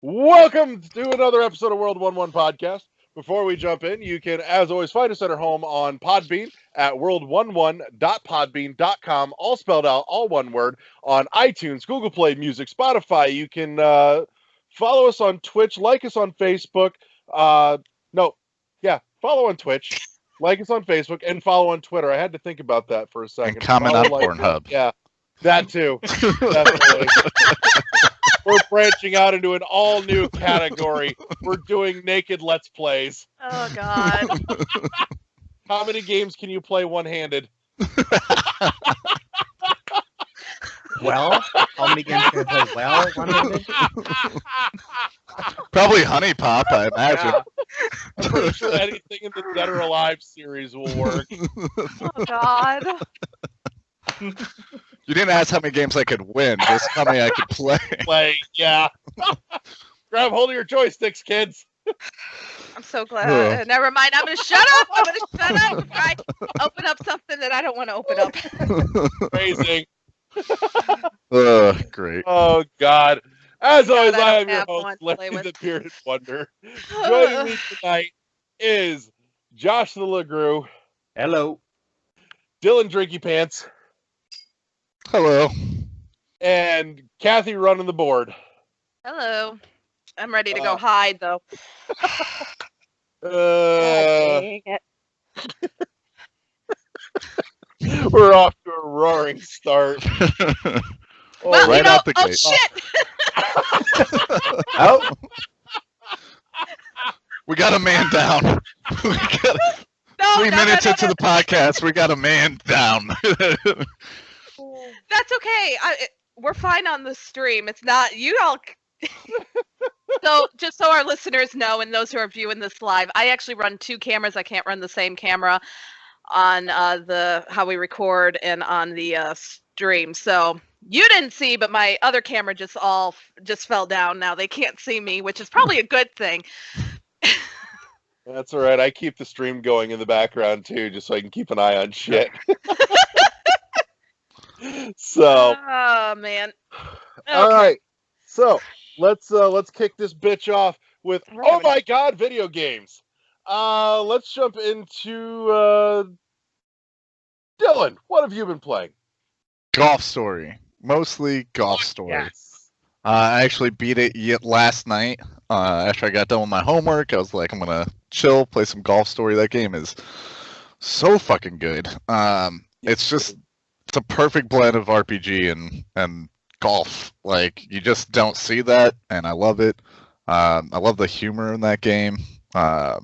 Welcome to another episode of World 1-1 Podcast. Before we jump in, you can, as always, find us at our home on Podbean at world11.podbean.com, all spelled out, all one word, on iTunes, Google Play Music, Spotify. You can follow us on Twitch, like us on Facebook. Follow on Twitch, like us on Facebook, and follow on Twitter. I had to think about that for a second. And comment on Pornhub. Yeah, that too. Definitely. We're branching out into an all-new category. We're doing naked Let's Plays. Oh, God. How many games can you play one-handed? Well, how many games can I play well one-handed? Probably Honey Pop, I imagine. Yeah. I'm pretty sure anything in the Dead or Alive series will work. Oh, God. You didn't ask how many games I could win, just how many I could play. Yeah. Grab hold of your joysticks, kids. I'm so glad. Never mind. I'm going to shut up. I'm going to shut up before I open up something that I don't want to open up. Amazing. Great. Oh, God. As always, God, I I am don't your have host, one to Larry play with. the Bearded Wonder. Joining me tonight is Josh the LeGrew, Hello. Dylan Drinky Pants, Hello. and Kathy running the board. Hello. I'm ready to go hide, though. Dang it. We're off to a roaring start. Well, right out the oh, gate. shit. Oh, Oh, We got a man down. We got No, 3 no, minutes no, into the podcast, we got a man down. That's okay. We're fine on the stream. It's not, you all. So, just so our listeners know, and those who are viewing this live, I actually run 2 cameras. I can't run the same camera on how we record and on the stream. So you didn't see, but my other camera just fell down. Now they can't see me, which is probably a good thing. that's all right. I keep the stream going in the background too, just so I can keep an eye on shit. So, Oh man. all Okay. right. So let's kick this bitch off with We're oh having- my god, video games. Let's jump into Dylan. What have you been playing? Golf Story. Mostly Golf Story. Yes. I actually beat it last night. After I got done with my homework, I was like, I'm going to chill, play some Golf Story. That game is so fucking good. It's a perfect blend of RPG and golf. Like, you just don't see that, and I love it. I love the humor in that game. The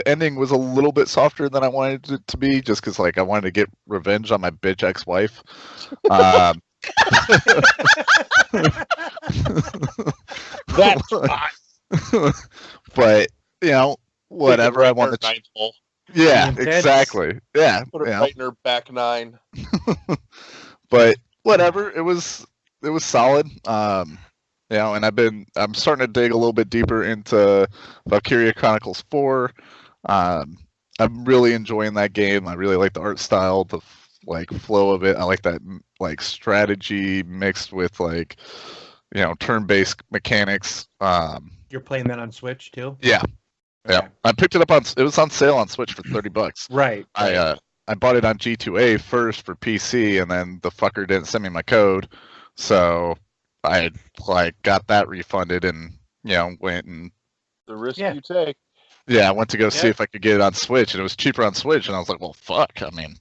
ending was a little bit softer than I wanted it to be, just because like I wanted to get revenge on my bitch ex-wife. That's hot. But whatever. I wanted. Ninth hole. Yeah, Intense. exactly. Yeah, Put it right in her back nine. but whatever. It was solid. And I'm starting to dig a little bit deeper into Valkyria Chronicles 4. I'm really enjoying that game. I really like the art style, the flow of it. I like that strategy mixed with turn-based mechanics. you're playing that on Switch too? Yeah. I picked it up it was on sale on Switch for $30. Right. I bought it on G2A first for PC, and then the fucker didn't send me my code, so I got that refunded and went and The risk Yeah. you take. I went to go see Yeah. if I could get it on Switch, and it was cheaper on Switch, and I was like, well, fuck. I mean,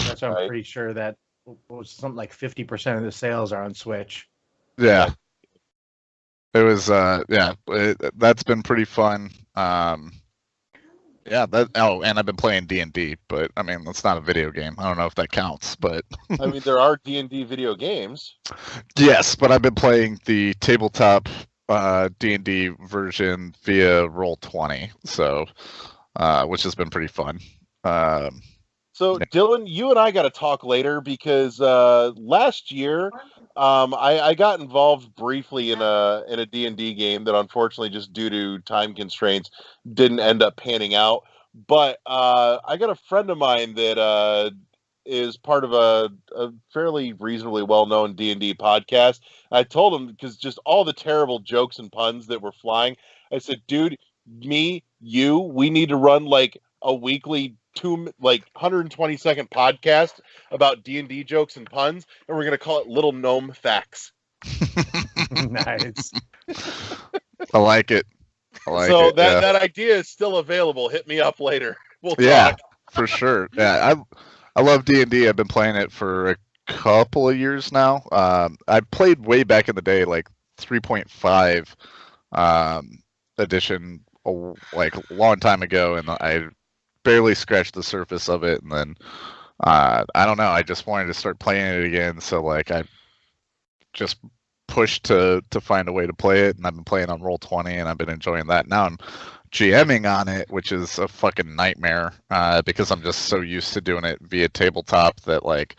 That's why I'm Right. pretty sure that was something like 50% of the sales are on Switch. yeah. It was that's been pretty fun. And I've been playing D&D, but I mean, that's not a video game. I don't know if that counts, but I mean, there are D&D video games. yes, but I've been playing the tabletop D&D version via Roll20, so which has been pretty fun. So, Dylan, you and I got to talk later because last year I got involved briefly in a D&D game that unfortunately, just due to time constraints, didn't end up panning out. But I got a friend of mine that is part of a fairly reasonably well-known D&D podcast. I told him, because just all the terrible jokes and puns that were flying, I said, dude, me, you, we need to run like a weekly 120-second podcast about D&D jokes and puns, and we're going to call it Little Gnome Facts. Nice. I like it. So that idea is still available. Hit me up later. We'll talk. For sure. Yeah, I love D&D. I've been playing it for a couple of years now. I played way back in the day, like 3.5 edition, like a long time ago, and I barely scratched the surface of it. And then I don't know. I just wanted to start playing it again, so like I just pushed to find a way to play it, and I've been playing on Roll20, and I've been enjoying that. Now I'm GMing on it, which is a fucking nightmare because I'm just so used to doing it via tabletop that like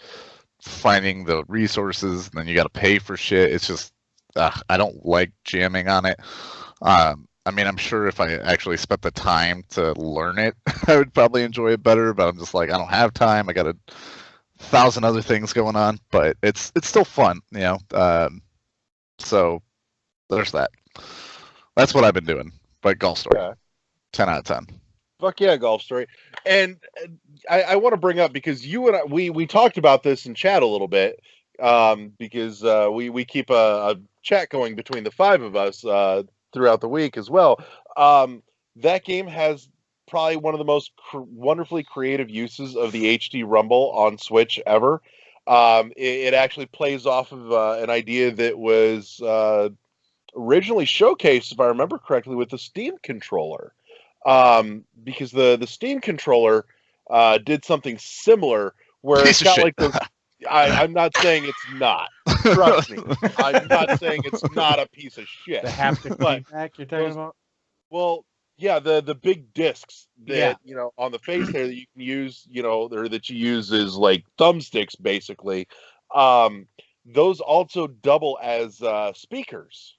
finding the resources and then you got to pay for shit. It's just I don't like GMing on it. I mean, I'm sure if I actually spent the time to learn it, I would probably enjoy it better. But I'm just like, I don't have time. I got 1,000 other things going on. But it's still fun, you know. So there's that. That's what I've been doing. But Golf Story, 10 out of 10. Fuck yeah, Golf Story. And I want to bring up, because you and I, we talked about this in chat a little bit, because we keep a chat going between the five of us throughout the week as well. That game has probably one of the most wonderfully creative uses of the HD Rumble on Switch ever. It actually plays off of an idea that was originally showcased, if I remember correctly, with the Steam controller. Because the Steam controller did something similar, where it's got like those. I'm not saying it's not. Trust me. I'm not saying it's not a piece of shit. The haptic feedback you're talking about? Well, yeah, the big discs that on the face there that you can use, or that you use as like thumbsticks, basically. Those also double as speakers.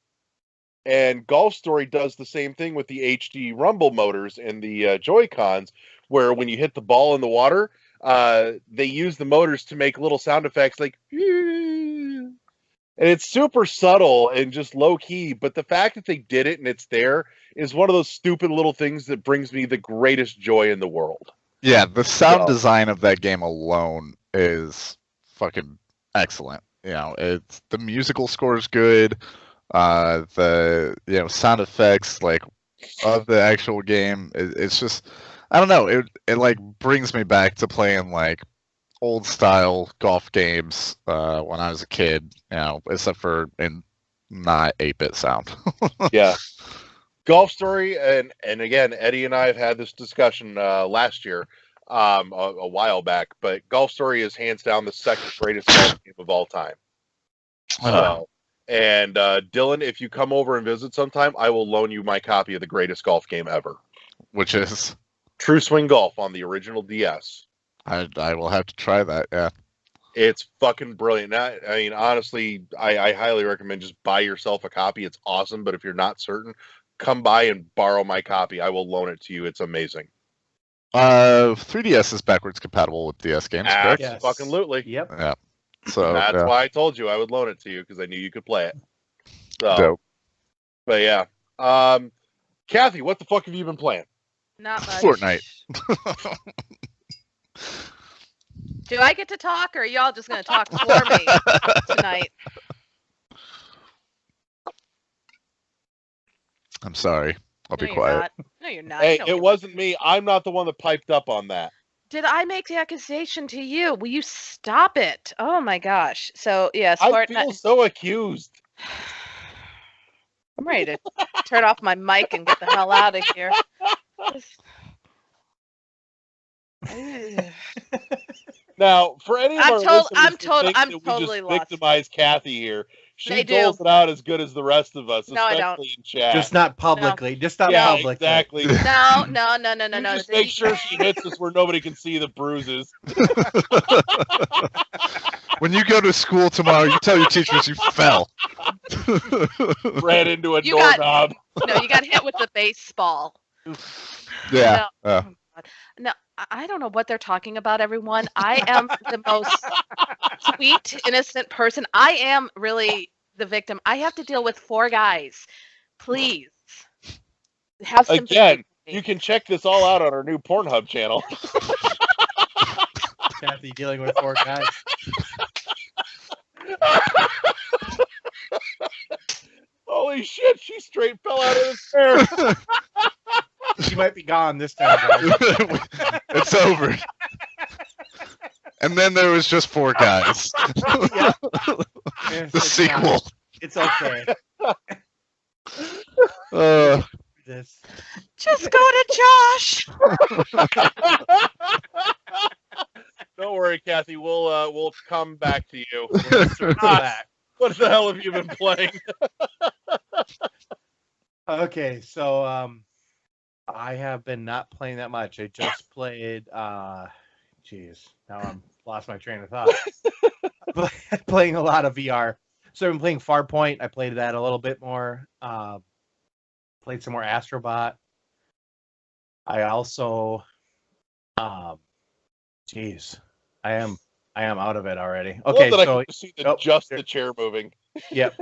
And Golf Story does the same thing with the HD Rumble motors and the Joy-Cons, where when you hit the ball in the water, they use the motors to make little sound effects like, and it's super subtle and just low key. But the fact that they did it and it's there is one of those stupid little things that brings me the greatest joy in the world. Yeah, the sound design of that game alone is fucking excellent. It's the musical score is good. The sound effects like of the actual game, it's just, I don't know, it like brings me back to playing like old style golf games when I was a kid, except for in not 8-bit sound. Yeah. Golf Story, and again, Eddie and I have had this discussion last year, a while back, but Golf Story is hands down the second greatest golf game of all time. And Dylan, if you come over and visit sometime, I will loan you my copy of the greatest golf game ever. Which is? True Swing Golf on the original DS. I will have to try that, yeah. It's fucking brilliant. I mean, honestly, I highly recommend just buy yourself a copy. It's awesome, but if you're not certain, come by and borrow my copy. I will loan it to you. It's amazing. 3DS is backwards compatible with DS games, correct? Yes. Fucking lootly. Yep. Yeah. So that's why I told you I would loan it to you, because I knew you could play it. So, dope. But yeah. Kathy, what the fuck have you been playing? Not much. Fortnite. Do I get to talk, or are y'all just going to talk for me tonight? I'm sorry. I'll be quiet. No, you're not. Hey, it wasn't me. I'm not the one that piped up on that. Did I make the accusation to you? Will you stop it? Oh my gosh. So, yes, I Fortnite. feel so accused. I'm ready to turn off my mic and get the hell out of here. Now, for any of our listeners I'm that totally we just lost. victimized Kathy here, she They doles do. it out as good as the rest of us, No, I especially in chat. Just not publicly. Just not yeah, publicly. exactly. No. You just make sure she hits us where nobody can see the bruises. When you go to school tomorrow, you tell your teachers you fell. Ran into a doorknob. No, you got hit with the baseball. Yeah. No. No, I don't know what they're talking about, everyone. I am the most sweet, innocent person. I am really the victim. I have to deal with 4 guys. Please. Have sympathy. Again, for me. you can check this all out on our new Pornhub channel. Kathy dealing with 4 guys. Holy shit, she straight fell out of the chair. She might be gone this time, guys. It's over. And then there was just 4 guys. Yeah. The sequel. It's okay. This. Just go to Josh. Don't worry, Kathy. We'll come back to you. Back. What the hell have you been playing? Okay, so I have been not playing that much. I just played geez, now I'm lost my train of thought. Playing a lot of VR. So I've been playing Farpoint. I played that a little bit more. Played some more Astrobot. I also geez. I am out of it already. Okay, Love that so I can see just the chair moving. Yep.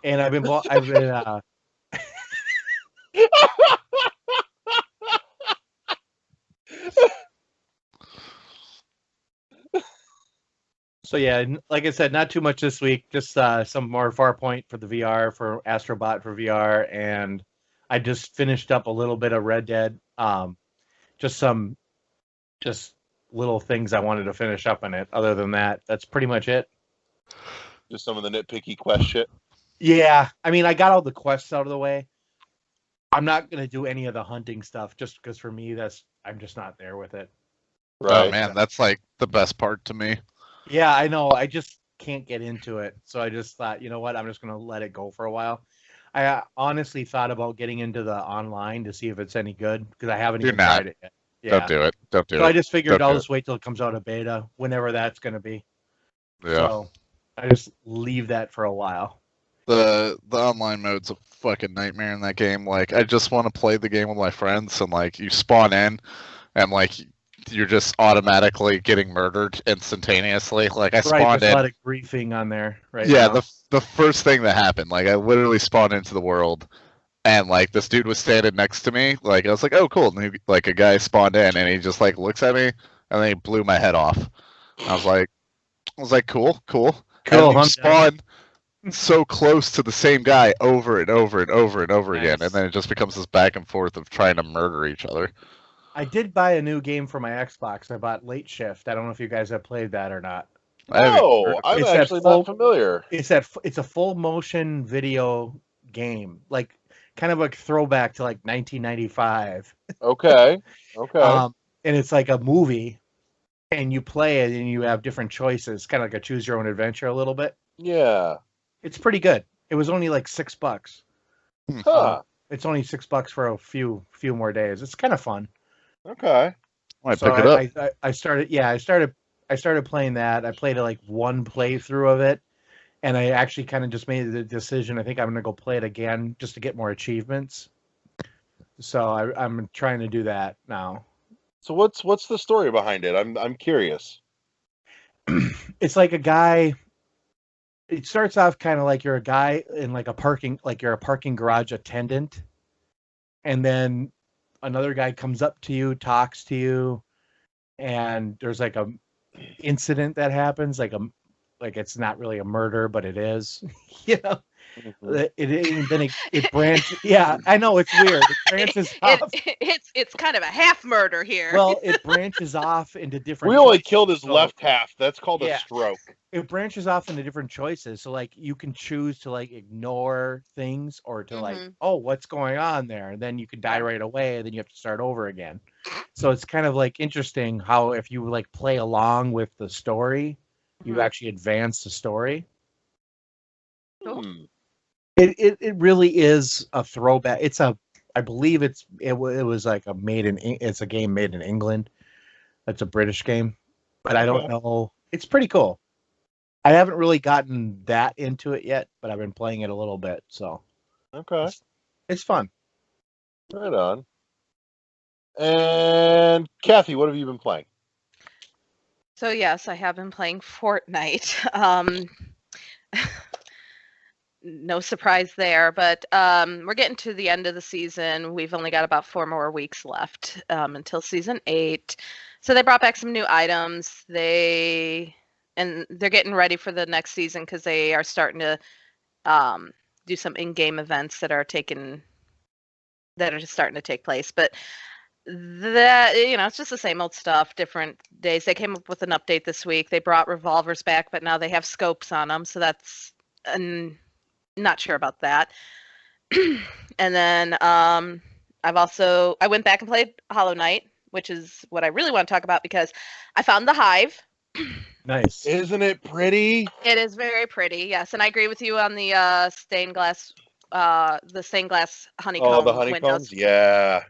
And I've been so yeah, like I said, not too much this week. Just some more Farpoint for the VR, for Astrobot for VR, and I just finished up a little bit of Red Dead. Just little things I wanted to finish up in it. Other than that, that's pretty much it. Just some of the nitpicky quest shit. Yeah, I mean, I got all the quests out of the way. I'm not gonna do any of the hunting stuff just because for me, I'm just not there with it. Right. Oh man, that's like the best part to me. Yeah, I know. I just can't get into it. So I just thought, you know what? I'm just going to let it go for a while. I honestly thought about getting into the online to see if it's any good because I haven't even tried it yet. Yeah. Don't do it. Don't do it. So I just figured Don't I'll do just wait till it comes out of beta, whenever that's going to be. Yeah. So I just leave that for a while. The online mode's a fucking nightmare in that game. Like, I just want to play the game with my friends, and like, you spawn in, and like, you're just automatically getting murdered instantaneously. Like, I spawned there's in. a lot of griefing on there right Yeah, now. the first thing that happened, like, I literally spawned into the world, and like, this dude was standing next to me. Like, I was like, oh, cool. And he, like, a guy spawned in, and he just like looks at me, and then he blew my head off. I was like, cool. And you spawn so close to the same guy over and over and over and over again, and then it just becomes this back and forth of trying to murder each other. I did buy a new game for my Xbox. I bought Late Shift. I don't know if you guys have played that or not. No, I'm actually not familiar. It's a full motion video game, like kind of a throwback to like 1995. Okay. And it's like a movie, and you play it, and you have different choices, kind of like a choose your own adventure a little bit. Yeah. It's pretty good. It was only like $6. Huh. It's only $6 for a few more days. It's kind of fun. Okay. Might pick it up. I started playing that. I played like one playthrough of it, and I actually kind of just made the decision. I think I'm gonna go play it again just to get more achievements. So I'm trying to do that now. So what's the story behind it? I'm curious. It's like a guy. It starts off kind of like you're a guy in like you're a parking garage attendant, and then another guy comes up to you, talks to you, and there's like a incident that happens, like it's not really a murder, but it is. You know, it branches. Yeah, I know it's weird. It branches off. It's kind of a half murder here. Well, it branches off into different. We only killed his left half. That's called a stroke. It branches off into different choices. So like you can choose to like ignore things or to like, oh, what's going on there? And then you can die right away, and then you have to start over again. So it's kind of like interesting how if you like play along with the story, you actually advance the story. It really is a throwback. I believe it was like it's a game made in England. It's a British game, but I don't know. It's pretty cool. I haven't really gotten that into it yet, but I've been playing it a little bit, so okay, it's fun. Right on. And Kathy, what have you been playing? So yes, I have been playing Fortnite. No surprise there, but we're getting to the end of the season. We've only got about 4 more weeks left until season 8. So they brought back some new items. They're getting ready for the next season because they are starting to do some in-game events that are just starting to take place. But that, it's just the same old stuff, different days. They came up with an update this week. They brought revolvers back, but now they have scopes on them, so that's not sure about that. And then I went back and played Hollow Knight, which is what I really want to talk about because I found the hive. Nice. Isn't it pretty? It is very pretty, yes, and I agree with you on the stained glass honeycomb. Oh, the honeycombs? Windows. Yeah.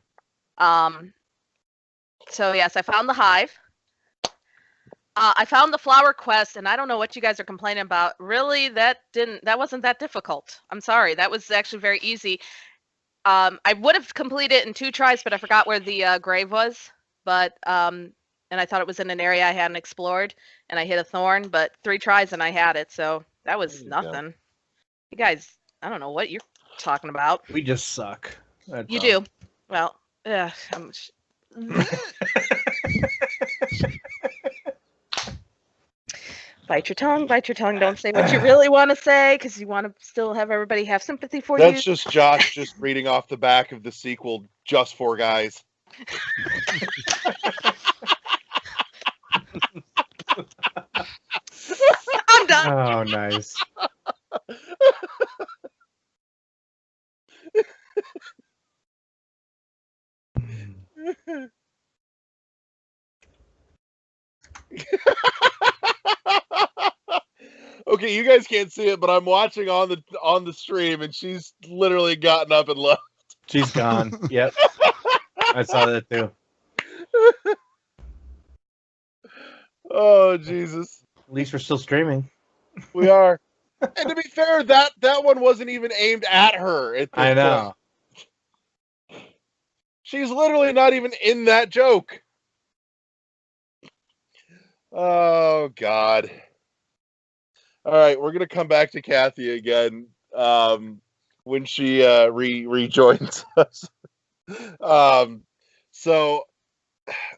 So yes, I found the hive. I found the flower quest, and I don't know what you guys are complaining about. Really, that wasn't that difficult. I'm sorry, that was actually very easy. I would have completed it in 2 tries, but I forgot where the grave was. But and I thought it was in an area I hadn't explored, and I hit a thorn. But 3 tries and I had it, so that was nothing. You guys, I don't know what you're talking about. We just suck. You do. Well, bite your tongue. Don't say what you really want to say because you want to still have everybody have sympathy for you. That's just Josh just reading off the back of the sequel, Just for Guys. I'm done. Oh, nice. Okay, you guys can't see it, but I'm watching on the stream, and she's literally gotten up and left. She's gone. Yep. I saw that too. Oh, Jesus. At least we're still streaming. We are. And to be fair, that one wasn't even aimed at her. I know. Point. She's literally not even in that joke. Oh, God. All right, we're going to come back to Kathy again when she rejoins us. So,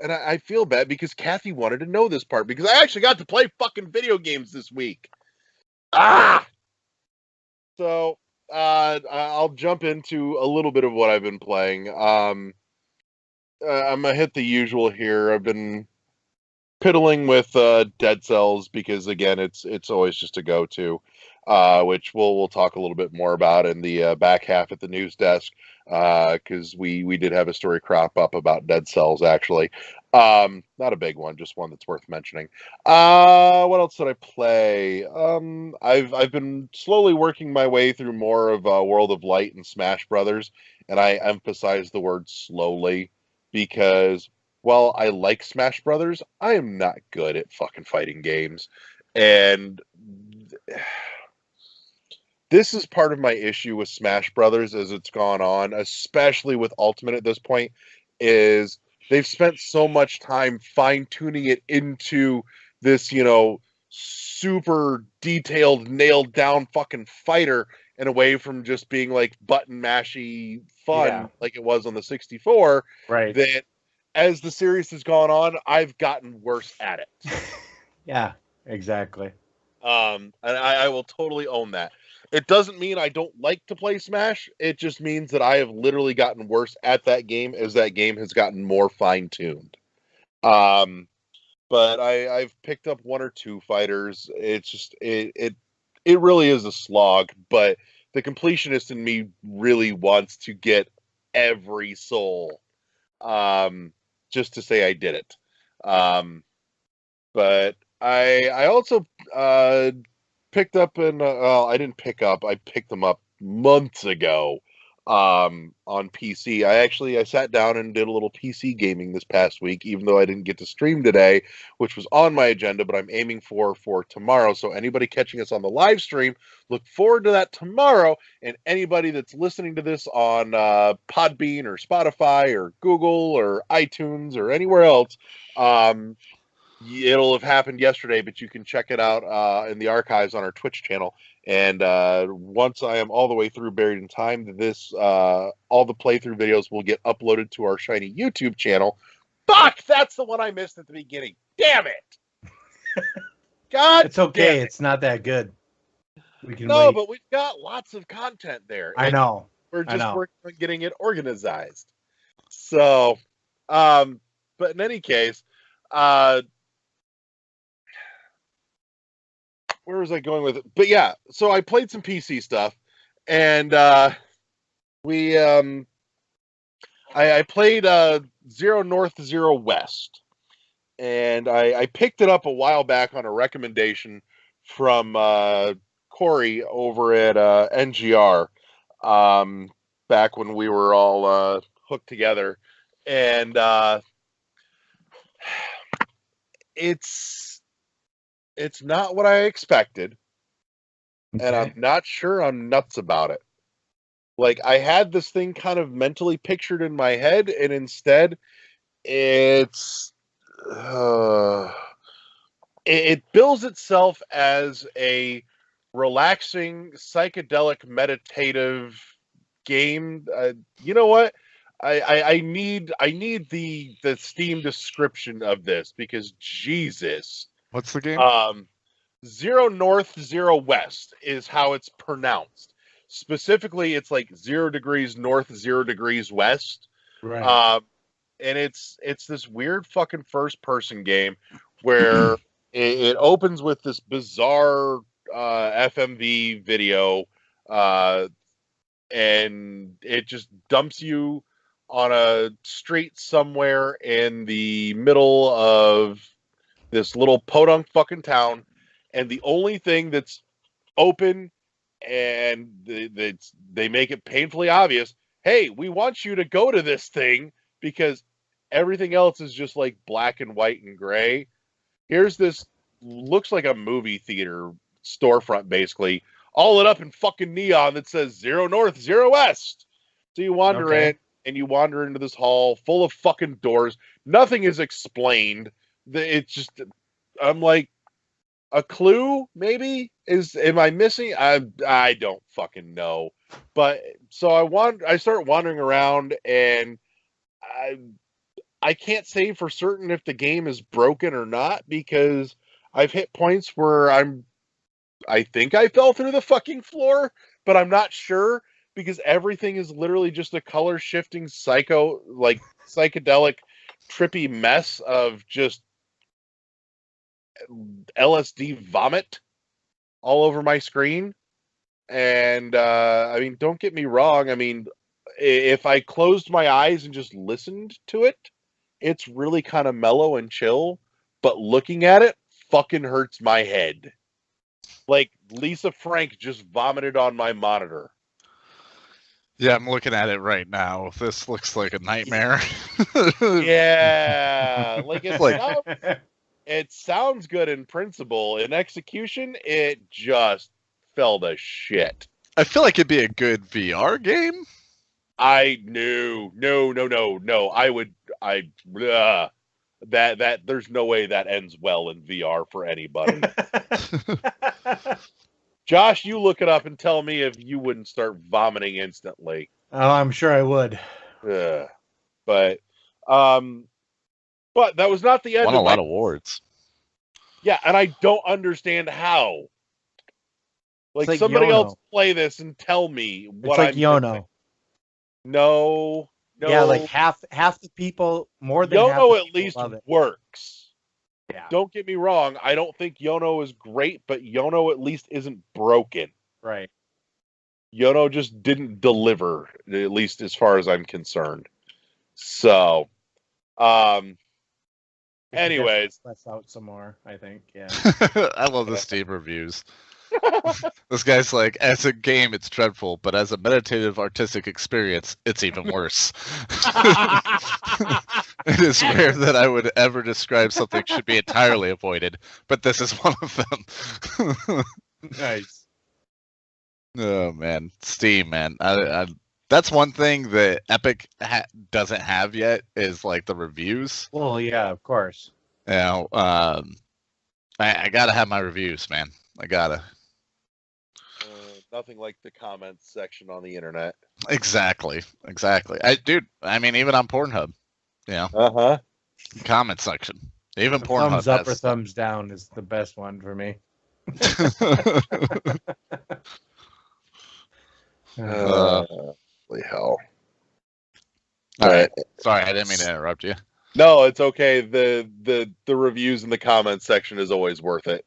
and I feel bad because Kathy wanted to know this part because I actually got to play fucking video games this week. So, I'll jump into a little bit of what I've been playing. I'm going to hit the usual here. I've been piddling with Dead Cells because again it's always just a go-to, which we'll talk a little bit more about in the back half at the news desk because we did have a story crop up about Dead Cells actually. Not a big one, just one that's worth mentioning. What else did I play? I've been slowly working my way through more of World of Light and Smash Brothers, and I emphasize the word slowly because while I like Smash Brothers, I am not good at fucking fighting games. And this is part of my issue with Smash Brothers as it's gone on, especially with Ultimate at this point, is they've spent so much time fine-tuning it into this, super detailed, nailed down fucking fighter and away from just being like button mashy fun like it was on the 64. Right. That as the series has gone on, I've gotten worse at it. Yeah, exactly. And I will totally own that. It doesn't mean I don't like to play Smash. It just means that I have literally gotten worse at that game as that game has gotten more fine-tuned. But I've picked up 1 or 2 fighters. It's just it really is a slog, but the completionist in me really wants to get every soul. Just to say I did it. But I also picked up I didn't pick up. I picked them up months ago. on PC. I sat down and did a little PC gaming this past week, even though I didn't get to stream today, which was on my agenda, but I'm aiming for tomorrow. So anybody catching us on the live stream, look forward to that tomorrow. And anybody that's listening to this on Podbean or Spotify or Google or iTunes or anywhere else, it'll have happened yesterday, but you can check it out in the archives on our Twitch channel. And once I am all the way through Buried in Time, this all the playthrough videos will get uploaded to our shiny YouTube channel. Fuck, that's the one I missed at the beginning. Damn it! God, It's okay. damn it. It's not that good. We can No, wait. but we've got lots of content there. I and know. We're I just know. working on getting it organized. So, but in any case, where was I going with it? But yeah, so I played some PC stuff, and I played Zero North, Zero West, and I picked it up a while back on a recommendation from Corey over at NGR, back when we were all hooked together, and it's not what I expected, and I'm not sure I'm nuts about it. Like, I had this thing kind of mentally pictured in my head, and instead, it's it bills itself as a relaxing, psychedelic, meditative game. You know what? I need the Steam description of this, because Jesus. What's the game? Zero North, Zero West is how it's pronounced. Specifically, it's like 0 degrees north, 0 degrees west. Right. And it's this weird fucking first person game where it opens with this bizarre FMV video, and it just dumps you on a street somewhere in the middle of this little podunk fucking town, and the only thing that's open, and they make it painfully obvious, hey, we want you to go to this thing, because everything else is just like black and white and gray. Here's this, looks like a movie theater storefront, basically, all lit up in fucking neon that says 0 North, 0 West. So you wander in, and you wander into this hall full of fucking doors. Nothing is explained. It's just, I'm like, a clue maybe am I missing? I don't fucking know. But so I start wandering around, and I can't say for certain if the game is broken or not, because I've hit points where I think I fell through the fucking floor, but I'm not sure, because everything is literally just a color shifting psychedelic trippy mess of just LSD vomit all over my screen. And I mean, don't get me wrong, I mean, if I closed my eyes and just listened to it, it's really kind of mellow and chill, but looking at it fucking hurts my head. Like, Lisa Frank just vomited on my monitor. Yeah, I'm looking at it right now. This looks like a nightmare. Yeah, like it's Like- it sounds good in principle. In execution, it just fell to shit. I feel like it'd be a good VR game. No. That there's no way that ends well in VR for anybody. Josh, you look it up and tell me if you wouldn't start vomiting instantly. Oh, I'm sure I would. Ugh. But that was not the end. Won a lot of awards. Yeah, and I don't understand how. Like somebody Yono. else play this and tell me what It's like I'm Yono. missing. No. Yeah, like half the people, more than half the Yono at people least love it. works. Yeah. Don't get me wrong. I don't think Yono is great, but Yono at least isn't broken. Right. Yono just didn't deliver, at least as far as I'm concerned. So, anyways. Let's out some more, I think. Yeah. I love the Steam reviews. This guy's like, as a game, it's dreadful, but as a meditative artistic experience, it's even worse. It is rare that I would ever describe something should be entirely avoided, but this is one of them. Nice. Oh man, Steam, man. That's one thing that Epic doesn't have yet is like the reviews. Well, yeah, of course. You know, I gotta have my reviews, man. I gotta. Nothing like the comments section on the internet. Exactly. Dude, I mean, even on Pornhub, you know, Uh-huh. comment section. Even Pornhub Thumbs up has or stuff. thumbs down is the best one for me. Holy hell. All right. Sorry, I didn't mean to interrupt you. No, it's okay. The reviews in the comments section is always worth it.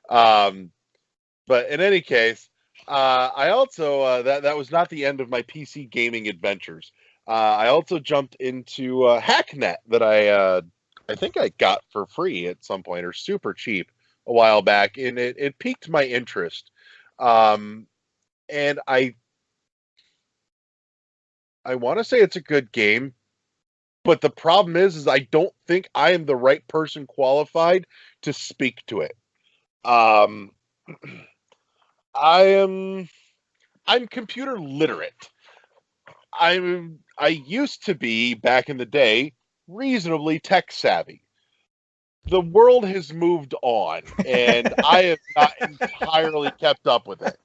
But in any case, I also that was not the end of my PC gaming adventures. I also jumped into Hacknet that I think I got for free at some point or super cheap a while back, and it piqued my interest. And I want to say it's a good game, but the problem is I don't think I am the right person qualified to speak to it. I'm computer literate. I used to be, back in the day, reasonably tech savvy. The world has moved on, and I have not entirely kept up with it.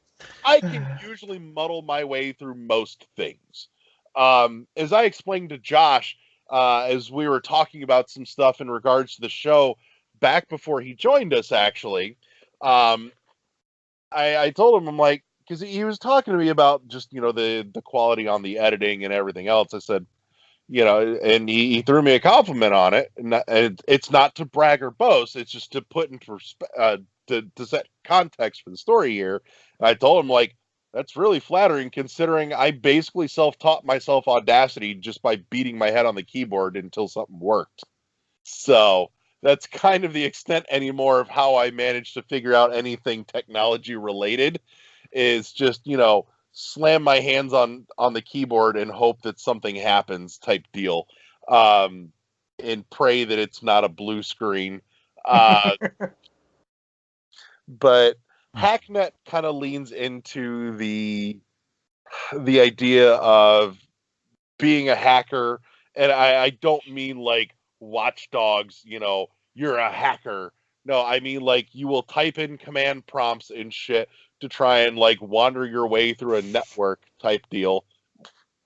I can usually muddle my way through most things. As I explained to Josh, as we were talking about some stuff in regards to the show back before he joined us, actually, I told him, I'm like, because he was talking to me about just, the quality on the editing and everything else. I said, and he threw me a compliment on it. And it's not to brag or boast. It's just to put in to set context for the story here. And I told him, like, that's really flattering considering I basically self-taught myself Audacity just by beating my head on the keyboard until something worked. So that's kind of the extent anymore of how I managed to figure out anything technology related, is just, slam my hands on the keyboard and hope that something happens type deal. And pray that it's not a blue screen. But Hacknet kind of leans into the idea of being a hacker, and I don't mean like Watch Dogs, you're a hacker. No, I mean like you will type in command prompts and shit to try and like wander your way through a network type deal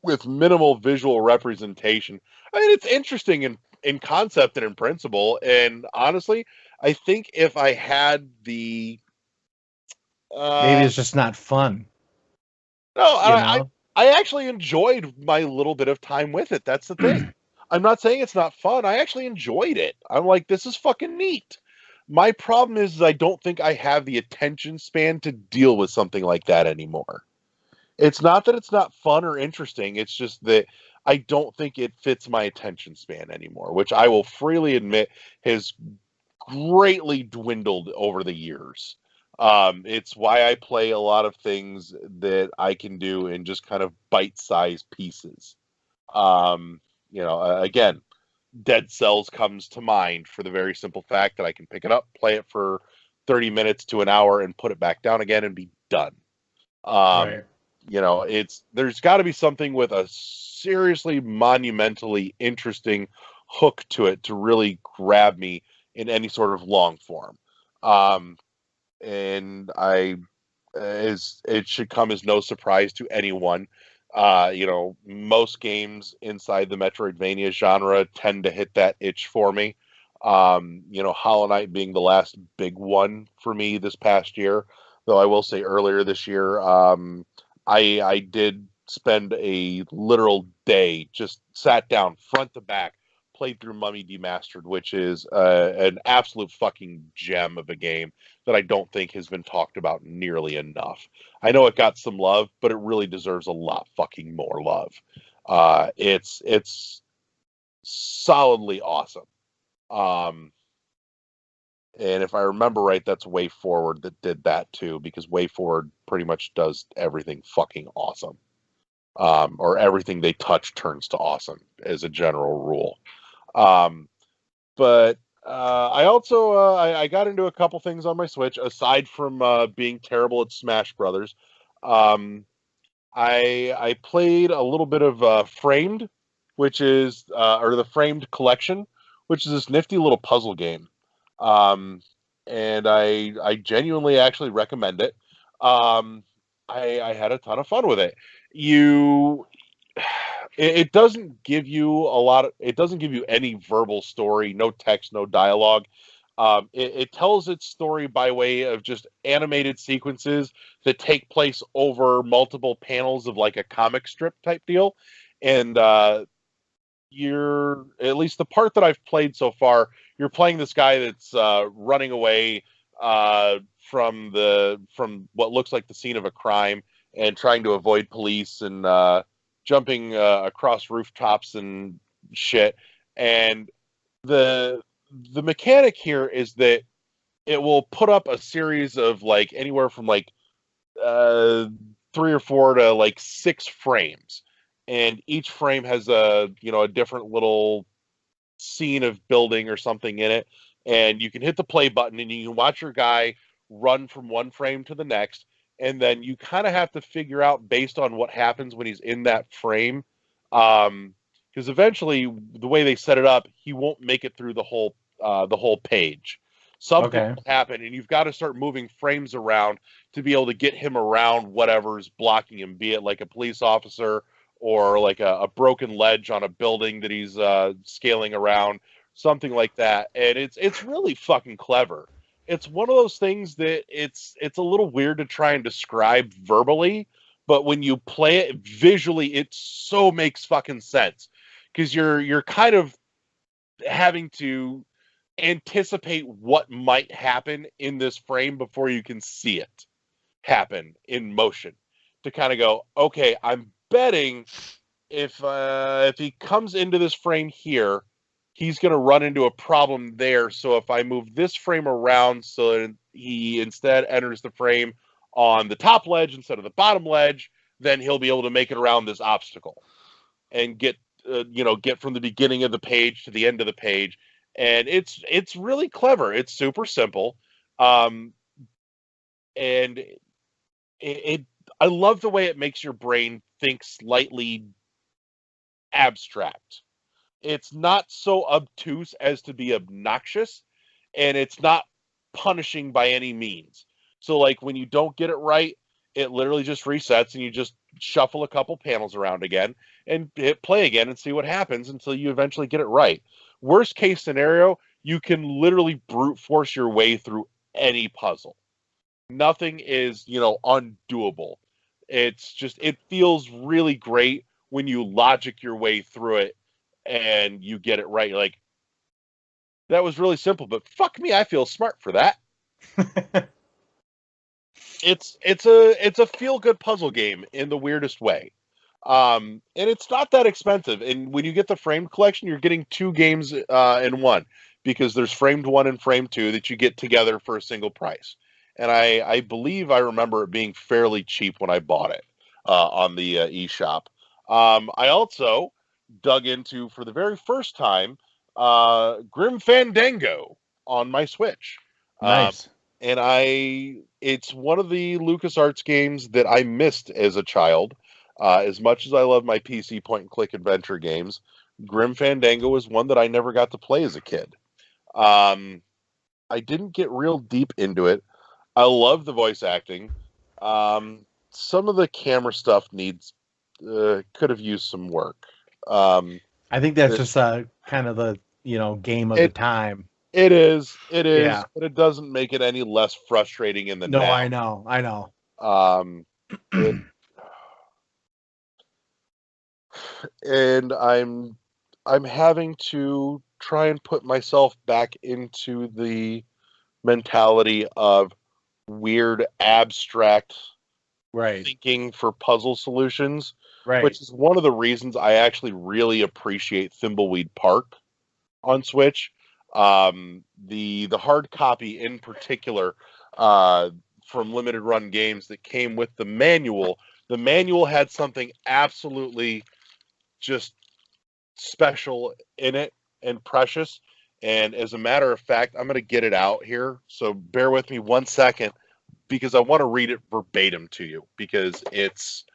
with minimal visual representation. I mean, it's interesting in concept and in principle, and honestly, I think if I had the maybe it's just not fun. No, I actually enjoyed my little bit of time with it. That's the thing. I'm not saying it's not fun. I actually enjoyed it. I'm like, this is fucking neat. My problem is I don't think I have the attention span to deal with something like that anymore. It's not that it's not fun or interesting. It's just that I don't think it fits my attention span anymore, which I will freely admit has greatly dwindled over the years. It's why I play a lot of things that I can do in just kind of bite-sized pieces. Again, Dead Cells comes to mind for the very simple fact that I can pick it up, play it for 30 minutes to an hour, and put it back down again and be done. Right. There's got to be something with a seriously monumentally interesting hook to it to really grab me in any sort of long form. And it should come as no surprise to anyone. Most games inside the Metroidvania genre tend to hit that itch for me. Hollow Knight being the last big one for me this past year. Though I will say earlier this year, I did spend a literal day, just sat down front to back, played through Mummy Demastered, which is an absolute fucking gem of a game that I don't think has been talked about nearly enough. I know it got some love, but it really deserves a lot fucking more love. It's solidly awesome. And if I remember right, that's Way Forward that did that too, because Way Forward pretty much does everything fucking awesome. Or everything they touch turns to awesome as a general rule. But I also I got into a couple things on my Switch aside from being terrible at Smash Brothers. I played a little bit of Framed, which is or the Framed Collection, which is this nifty little puzzle game. And I genuinely actually recommend it. I had a ton of fun with it. You it doesn't give you it doesn't give you any verbal story, no text, no dialogue. It tells its story by way of just animated sequences that take place over multiple panels of like a comic strip type deal. And you're, at least the part that I've played so far, you're playing this guy that's running away from what looks like the scene of a crime and trying to avoid police and jumping across rooftops and shit. And the mechanic here is that it will put up a series of like anywhere from like 3 or 4 to like 6 frames, and each frame has a different little scene of building or something in it, and you can hit the play button and you can watch your guy run from one frame to the next, and then you kind of have to figure out based on what happens when he's in that frame, because eventually the way they set it up, he won't make it through the whole page. Something will happen, and you've got to start moving frames around to be able to get him around whatever's blocking him, be it like a police officer or like a broken ledge on a building that he's scaling around, something like that. And it's really fucking clever. It's one of those things that it's a little weird to try and describe verbally, but when you play it visually, it so makes fucking sense, because you're kind of having to anticipate what might happen in this frame before you can see it happen in motion, to kind of go, okay, I'm betting if he comes into this frame here, he's going to run into a problem there. So if I move this frame around so that he instead enters the frame on the top ledge instead of the bottom ledge, then he'll be able to make it around this obstacle and get from the beginning of the page to the end of the page. And it's really clever. It's super simple. And I love the way it makes your brain think slightly abstract. It's not so obtuse as to be obnoxious, and it's not punishing by any means. So like when you don't get it right, it literally just resets and you just shuffle a couple panels around again and hit play again and see what happens until you eventually get it right. Worst case scenario, you can literally brute force your way through any puzzle. Nothing is, undoable. It's just, it feels really great when you logic your way through it and you get it right. You're like, that was really simple, but fuck me, I feel smart for that. It's a feel-good puzzle game in the weirdest way. And it's not that expensive. And when you get the Framed collection, you're getting 2 games in one, because there's Framed 1 and Framed 2 that you get together for a single price. And I believe I remember it being fairly cheap when I bought it on the eShop. I also dug into, for the very first time, Grim Fandango on my Switch. Nice. And it's one of the LucasArts games that I missed as a child. As much as I love my PC point-and-click adventure games, Grim Fandango was one that I never got to play as a kid. I didn't get real deep into it. I love the voice acting. Some of the camera stuff could have used some work. I think that's just kind of the game of the time. It is, Yeah. but it doesn't make it any less frustrating in the No, now. I know. And I'm having to try and put myself back into the mentality of weird abstract Right. thinking for puzzle solutions, Right. which is one of the reasons I actually really appreciate Thimbleweed Park on Switch. The hard copy in particular from Limited Run Games that came with the manual. The manual had something absolutely just special in it and precious. And as a matter of fact, I'm going to get it out here. So bear with me 1 second because I want to read it verbatim to you because it's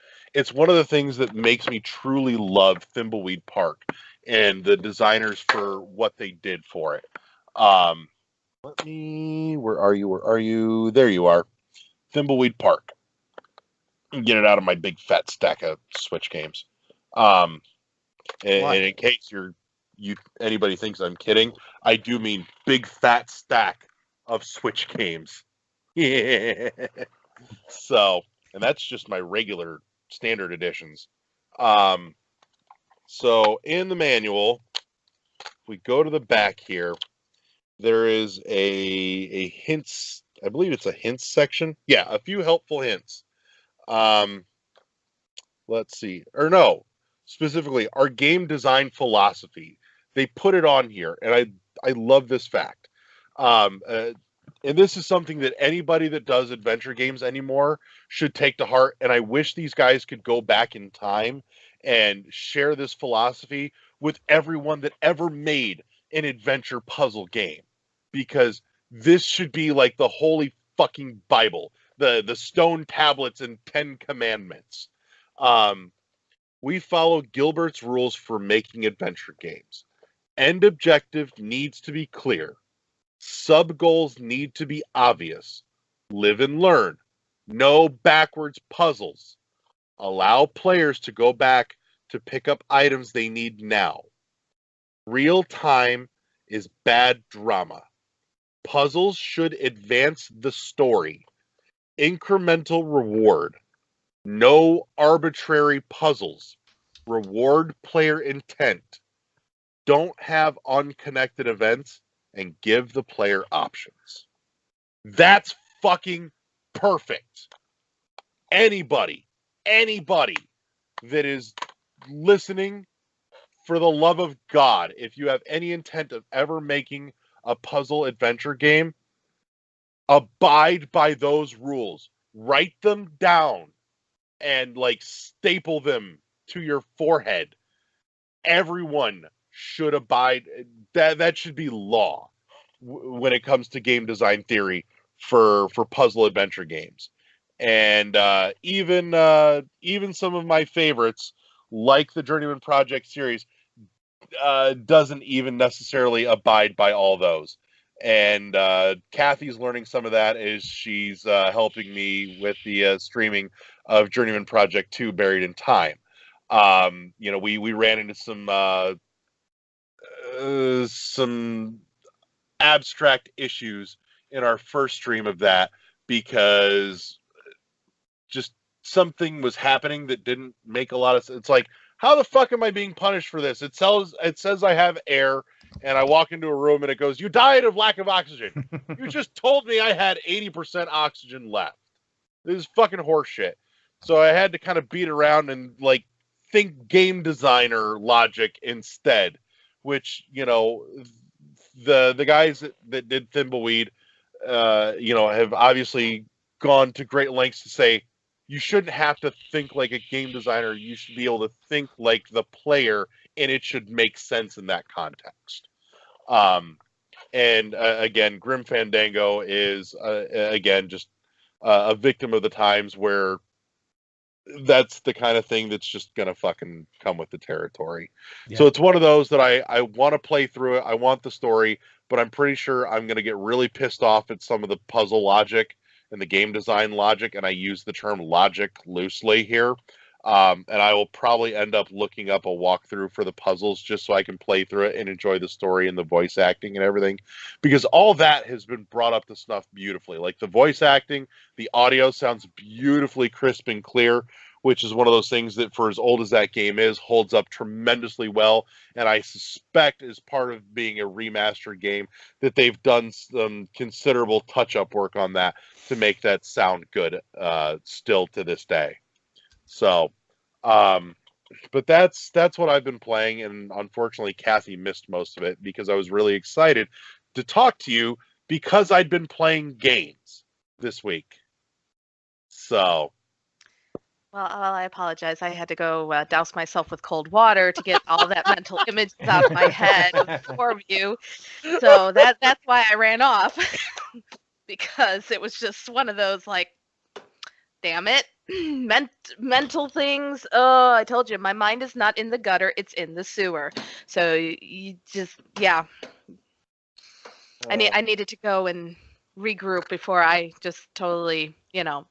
one of the things that makes me truly love Thimbleweed Park and the designers for what they did for it. Where are you? There you are. Thimbleweed Park. Get it out of my big fat stack of Switch games. And in case anybody thinks I'm kidding, I do mean big fat stack of Switch games. Yeah. So, and that's just my regular standard editions. So in the manual, we go to the back here. There is a hints. I believe it's a hints section. Yeah, a few helpful hints. Let's see. Or no, specifically our game design philosophy. They put it on here, and I love this fact. And this is something that anybody that does adventure games anymore should take to heart. And I wish these guys could go back in time and share this philosophy with everyone that ever made an adventure puzzle game, because this should be like the holy fucking Bible, the stone tablets and 10 commandments. We follow Gilbert's rules for making adventure games. End objective needs to be clear. Sub goals need to be obvious. Live and learn. No backwards puzzles. Allow players to go back to pick up items they need now. Real time is bad drama. Puzzles should advance the story. Incremental reward. No arbitrary puzzles. Reward player intent. Don't have unconnected events and give the player options. That's fucking perfect. Anybody that is listening, for the love of God, if you have any intent of ever making a puzzle adventure game, abide by those rules. Write them down and staple them to your forehead. Everyone should abide. That should be law when it comes to game design theory for puzzle adventure games. And even some of my favorites, like the Journeyman Project series, doesn't even necessarily abide by all those. And Kathy's learning some of that as she's helping me with the streaming of Journeyman Project 2 Buried in Time. We ran into some abstract issues in our first stream of that because just something was happening that didn't make a lot of sense. It's like, how the fuck am I being punished for this? It says I have air, and I walk into a room and it goes, you died of lack of oxygen. You just told me I had 80% oxygen left. This is fucking horseshit. So I had to kind of beat around and think game designer logic instead, which, the guys that did Thimbleweed, have obviously gone to great lengths to say, you shouldn't have to think like a game designer. You should be able to think like the player, and it should make sense in that context. Again, Grim Fandango is, again, just a victim of the times where that's the kind of thing that's just going to fucking come with the territory. Yeah. So it's one of those that I want to play through it. I want the story, but I'm pretty sure I'm going to get really pissed off at some of the puzzle logic and the game design logic, and I use the term logic loosely here. And I will probably end up looking up a walkthrough for the puzzles just so I can play through it and enjoy the story and the voice acting and everything. Because all that has been brought up to snuff beautifully. Like the voice acting, the audio sounds beautifully crisp and clear, which is one of those things that, for as old as that game is, holds up tremendously well. And I suspect, as part of being a remastered game, that they've done some considerable touch-up work on that to make that sound good still to this day. So, But that's what I've been playing, and unfortunately, Kathy missed most of it because I was really excited to talk to you because I'd been playing games this week. So. Well, I apologize. I had to go douse myself with cold water to get all that mental images out of my head of the four of you. So that's why I ran off because it was just one of those like, damn it, mental things. Oh, I told you, my mind is not in the gutter; it's in the sewer. So you just, yeah. I needed to go and regroup before I just totally, One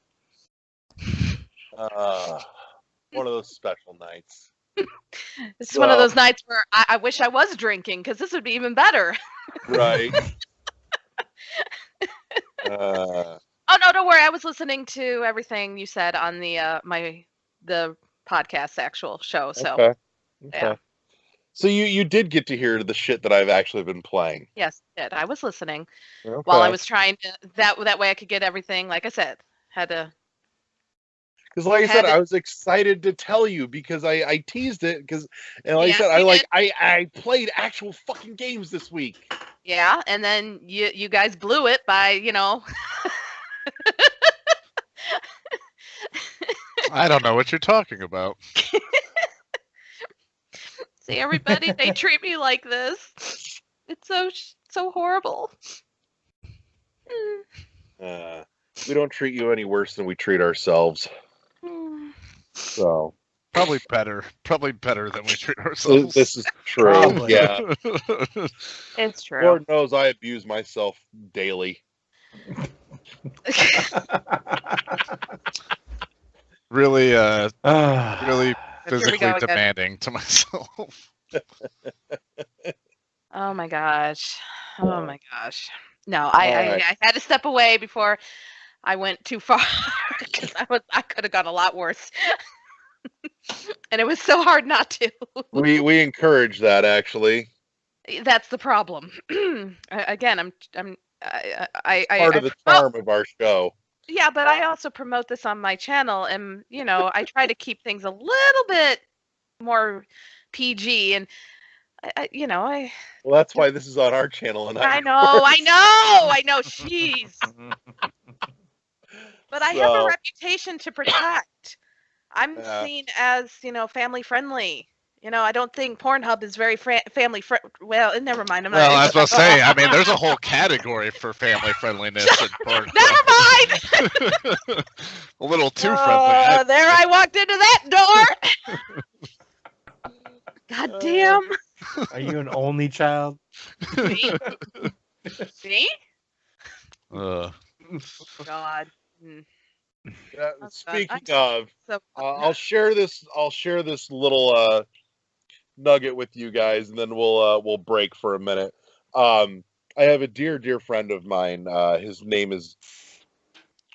of those special nights. It's one of those nights where I wish I was drinking because this would be even better. Right. Oh no, don't worry. I was listening to everything you said on the the podcast actual show. So okay. Yeah. So you did get to hear the shit that I've actually been playing. Yes, I did. I was listening Okay. while I was trying to that way I could get everything. Like I said, had to. Because like I said, I was excited to tell you because I teased it and like I said, I played actual fucking games this week. Yeah, and then you guys blew it by, I don't know what you're talking about. See, everybody, they treat me like this. It's so horrible. We don't treat you any worse than we treat ourselves. So probably better than we treat ourselves. This is true. Probably. Yeah, it's true. Lord knows I abuse myself daily. Really physically demanding to myself. Oh my gosh. Oh my gosh. No, I had to step away before I went too far because I could have gone a lot worse. And it was so hard not to. We encourage that, actually. That's the problem. Again, I'm part of the charm of our show. Yeah, but I also promote this on my channel, and I try to keep things a little bit more PG, and I. Well, that's why this is on our channel, and I know. Jeez. But I have a reputation to protect. I'm seen as, family friendly. I don't think Pornhub is very family friendly. Well, never mind. Well, I was going to say, I mean, there's a whole category for family friendliness in Pornhub. Never mind! A little too friendly. There I walked into that door! God damn. Are you an only child? Me? Yeah, God. speaking of, I'll share this little nugget with you guys, and then we'll break for a minute. I have a dear friend of mine. His name is.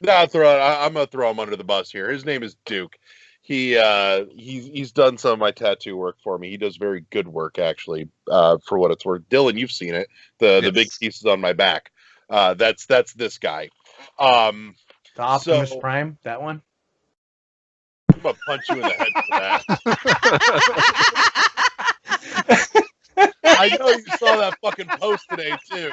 I'm gonna throw him under the bus here. His name is Duke. He's done some of my tattoo work for me. He does very good work, actually, for what it's worth. Dylan, you've seen it. The big pieces on my back. That's this guy. The Optimus Prime, that one? I'm going to punch you in the head for that. I know you saw that fucking post today, too.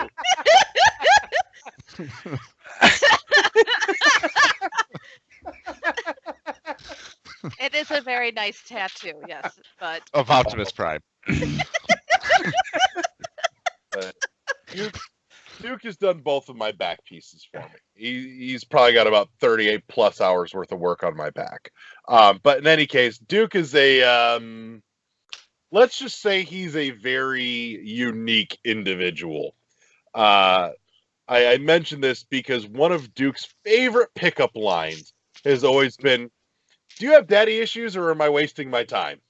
It is a very nice tattoo, yes, but... Of Optimus Prime. Duke has done both of my back pieces for me. He's probably got about 38 plus hours worth of work on my back. But in any case, Duke is let's just say he's a very unique individual. I mention this because one of Duke's favorite pickup lines has always been, "Do you have daddy issues or am I wasting my time?"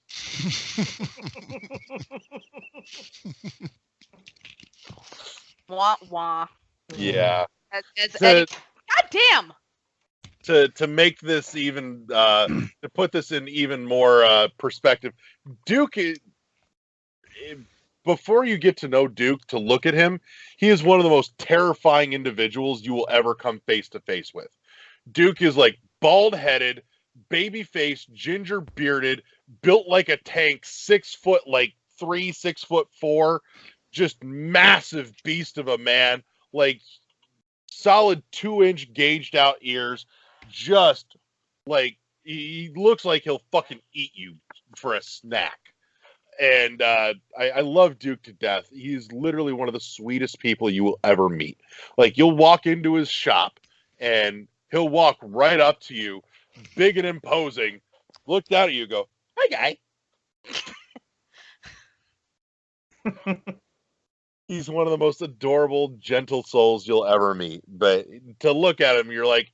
Wah wah. Yeah. God damn. To make this even to put this in even more perspective, Duke is, before you get to know Duke, to look at him, he is one of the most terrifying individuals you will ever come face to face with. Duke is like bald-headed, baby-faced, ginger-bearded, built like a tank, 6 foot, like 3, 6'4", just massive beast of a man, like solid 2-inch gauged out ears, just like he looks like he'll fucking eat you for a snack. And I love Duke to death. He's literally one of the sweetest people you will ever meet. Like, you'll walk into his shop and he'll walk right up to you, big and imposing, look down at you, go, "Hi, guy." He's one of the most adorable, gentle souls you'll ever meet. But to look at him, you're like,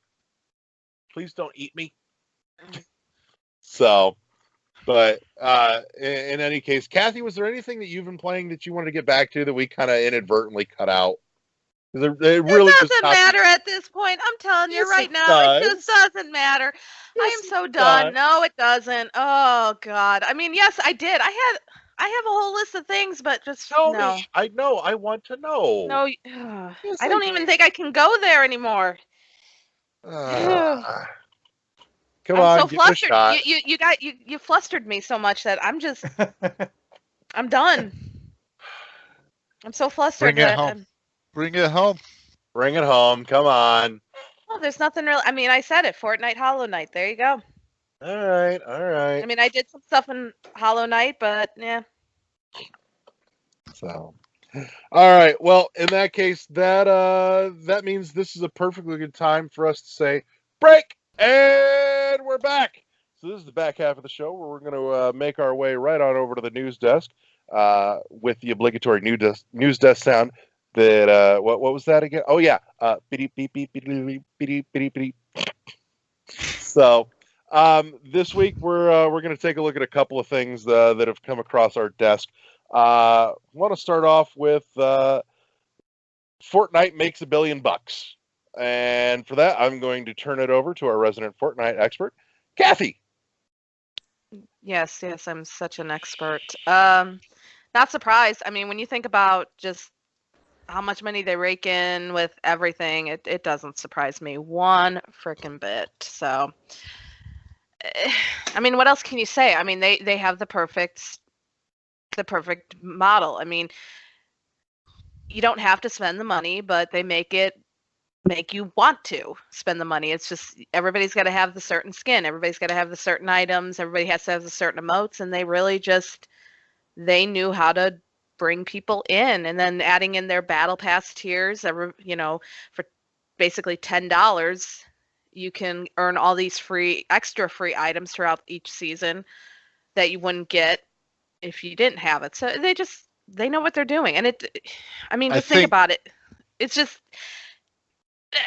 please don't eat me. So, but in any case, Kathy, was there anything that you've been playing that you wanted to get back to that we kind of inadvertently cut out? It really doesn't matter at this point. I'm telling you right now, it just doesn't matter. I am so done. No, it doesn't. Oh God. I mean, yes, I did. I have a whole list of things, but just Tell no. me. I know. I want to know. No, Yes, I don't even think I can go there anymore. Come I'm on, so give it a flustered. shot. You flustered me so much that I'm done. I'm so flustered. Bring it home. Bring it home. Bring it home. Come on. Oh, there's nothing really. I mean, I said it. Fortnite, Hollow Knight. There you go. All right. All right. I mean, I did some stuff in Hollow Knight, but yeah. So, all right. Well, in that case, that means this is a perfectly good time for us to say break, and we're back. So this is the back half of the show where we're going to make our way right on over to the news desk with the obligatory news desk sound. That what was that again? Oh yeah, beep beep beep beep beep beep beep beep. So this week we're going to take a look at a couple of things that have come across our desk. Want to start off with Fortnite makes $1 billion, and for that I'm going to turn it over to our resident Fortnite expert, Kathy. Yes, I'm such an expert. Not surprised. I mean, when you think about just how much money they rake in with everything, it doesn't surprise me one freaking bit. So, I mean, what else can you say? I mean, they have the perfect model. I mean, you don't have to spend the money, but they make you want to spend the money. It's just everybody's got to have the certain skin. Everybody's got to have the certain items. Everybody has to have the certain emotes, and they really they knew how to bring people in, and then adding in their battle pass tiers, for basically $10 you can earn all these extra free items throughout each season that you wouldn't get if you didn't have it. So they know what they're doing. And think about it. It's just,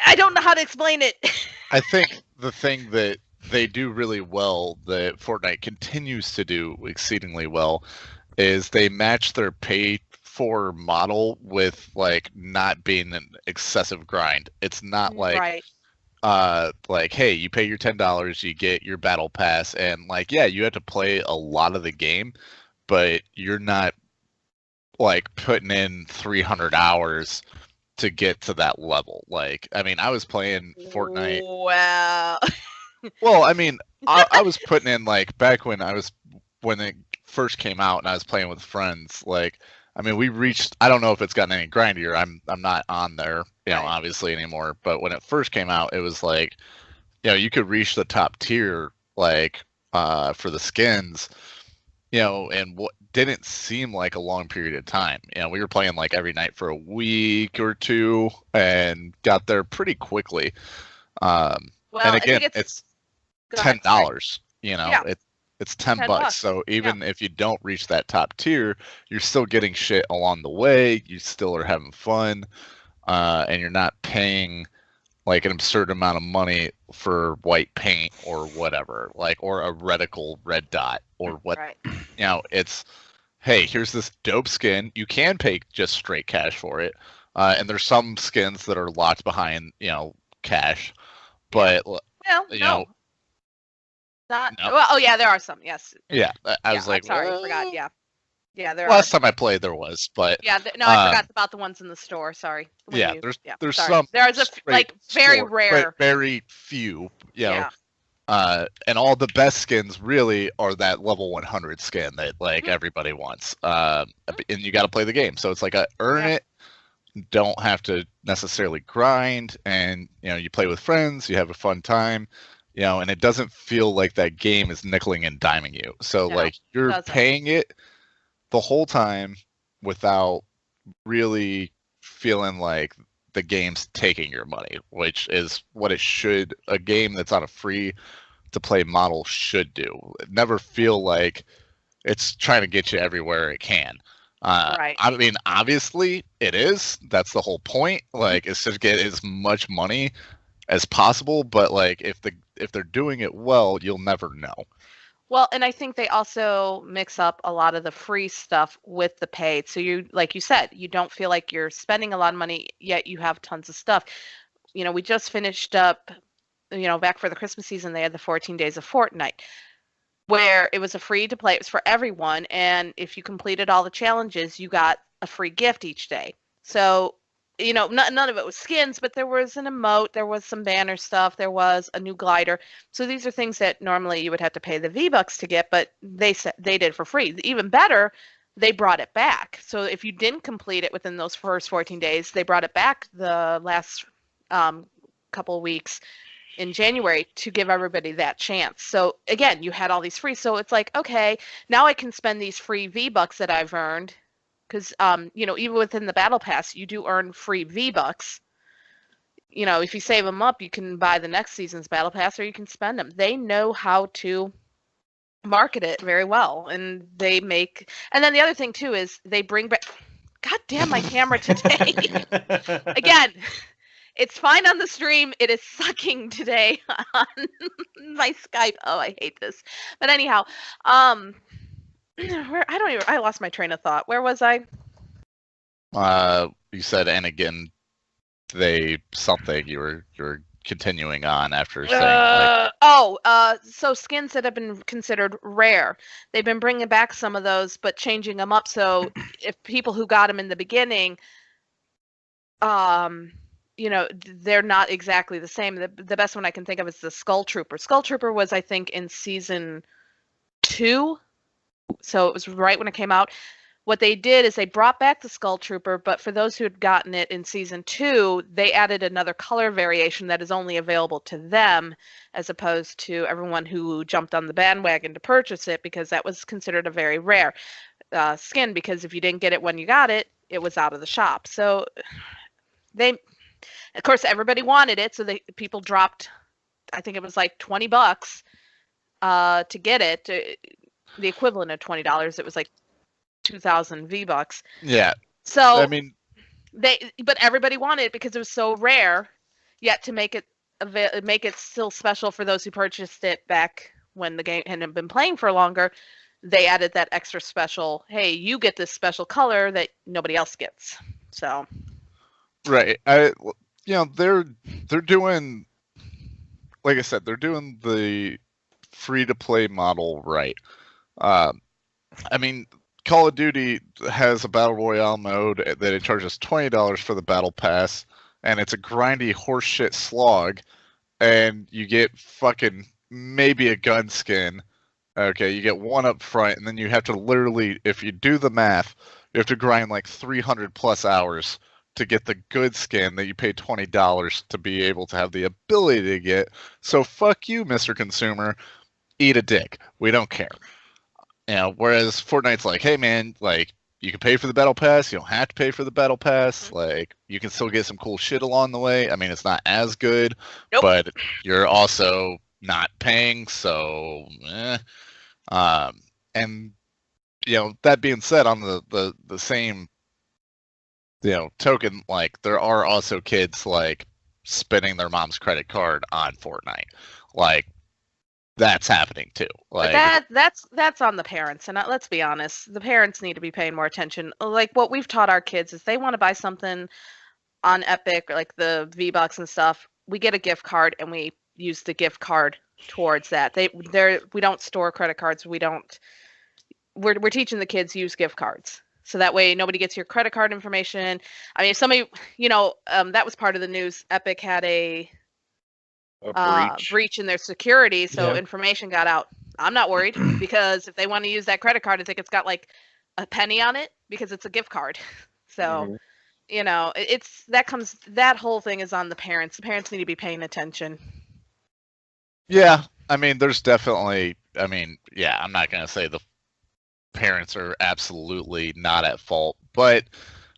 I don't know how to explain it. I think the thing that they do really well, that Fortnite continues to do exceedingly well, is they match their pay for model with like not being an excessive grind. It's not like like, hey, you pay your $10, you get your battle pass, and like, yeah, you have to play a lot of the game, but you're not like putting in 300 hours to get to that level. Like, I mean, I was playing Fortnite. Wow. Well, I mean, I was putting in like back when it first came out and I was playing with friends, like, I mean, we reached, I don't know if it's gotten any grindier. I'm not on there, obviously anymore, but when it first came out, it was like, you could reach the top tier, like, for the skins, and what didn't seem like a long period of time. We were playing like every night for a week or two and got there pretty quickly. And again, it's $10, it's $10. So even if you don't reach that top tier, you're still getting shit along the way. You still are having fun, and you're not paying like an absurd amount of money for white paint or whatever, like, or a reticle red dot or what. Right. It's, hey, here's this dope skin. You can pay just straight cash for it, and there's some skins that are locked behind cash, but no. Well, oh yeah, there are some. Yes. Yeah, I was like, sorry, I forgot. Yeah, there are. Last time I played, there was, but yeah, I forgot about the ones in the store. Sorry. There's some. There's very rare, very few. And all the best skins really are that level 100 skin that like everybody wants. And you got to play the game, so it's like earn it. Don't have to necessarily grind, and you play with friends, you have a fun time, and it doesn't feel like that game is nickeling and diming you. So like you're paying it the whole time without really feeling like the game's taking your money, which is what it should. A game that's on a free to play model should do. Never feel like it's trying to get you everywhere it can. Right. I mean, obviously it is. That's the whole point. Like, it's to get as much money as possible. But like, if they're doing it well, you'll never know. Well, and I think they also mix up a lot of the free stuff with the paid. So you, like you said, you don't feel like you're spending a lot of money, yet you have tons of stuff. We just finished up, back for the Christmas season, they had the 14 days of Fortnite, where it was a free to play. It was for everyone. And if you completed all the challenges, you got a free gift each day. So, none of it was skins, but there was an emote, there was some banner stuff, there was a new glider. So these are things that normally you would have to pay the V-Bucks to get, but they said they did for free. Even better, they brought it back. So if you didn't complete it within those first 14 days, they brought it back the last couple of weeks in January to give everybody that chance. So again, you had all these free. So it's like, okay, now I can spend these free V-Bucks that I've earned. Because, even within the Battle Pass, you do earn free V-Bucks. If you save them up, you can buy the next season's Battle Pass or you can spend them. They know how to market it very well. And they make... And then the other thing, too, is they bring back... God damn my camera today. Again... It's fine on the stream. It is sucking today on my Skype. Oh, I hate this. But anyhow, I lost my train of thought. Where was I? You said, and again, you were continuing on after saying so skins that have been considered rare. They've been bringing back some of those, but changing them up. So if people who got them in the beginning, they're not exactly the same. The best one I can think of is the Skull Trooper. Skull Trooper was, I think, in season 2. So it was right when it came out. What they did is they brought back the Skull Trooper, but for those who had gotten it in season 2, they added another color variation that is only available to them, as opposed to everyone who jumped on the bandwagon to purchase it, because that was considered a very rare skin, because if you didn't get it when you got it, it was out of the shop. So of course, everybody wanted it, so people dropped, I think it was like $20 to get it. The equivalent of $20. It was like 2,000 V-Bucks. Yeah. So I mean, but everybody wanted it because it was so rare. Yet to make it still special for those who purchased it back when the game hadn't been playing for longer, they added that extra special. Hey, you get this special color that nobody else gets. So. Right. They're doing, like I said, they're doing the free-to-play model right. I mean, Call of Duty has a Battle Royale mode that it charges $20 for the Battle Pass, and it's a grindy horseshit slog, and you get fucking maybe a gun skin. Okay, you get one up front, and then you have to literally, if you do the math, you have to grind like 300 plus hours to get the good skin that you pay $20 to be able to have the ability to get. So fuck you, Mr. Consumer. Eat a dick. We don't care. Whereas Fortnite's like, hey man, like, you can pay for the Battle Pass. You don't have to pay for the Battle Pass. Like, you can still get some cool shit along the way. I mean, it's not as good, but you're also not paying, so and that being said, on the same token, like, there are also kids like spending their mom's credit card on Fortnite. Like, that's happening too. Like, but that's on the parents, and let's be honest, the parents need to be paying more attention. Like, what we've taught our kids is they want to buy something on Epic, like the V-Bucks and stuff. We get a gift card and we use the gift card towards that. We don't store credit cards. We're teaching the kids use gift cards. So that way nobody gets your credit card information. I mean, if somebody, that was part of the news. Epic had a A breach. breach in their security, so Yep. information got out. I'm not worried because if they want to use that credit card, I think it's got like a penny on it because it's a gift card. So, Mhm. you know, that whole thing is on the parents. The parents need to be paying attention. Yeah, I mean, there's definitely. I mean, yeah, I'm not gonna say the parents are absolutely not at fault, but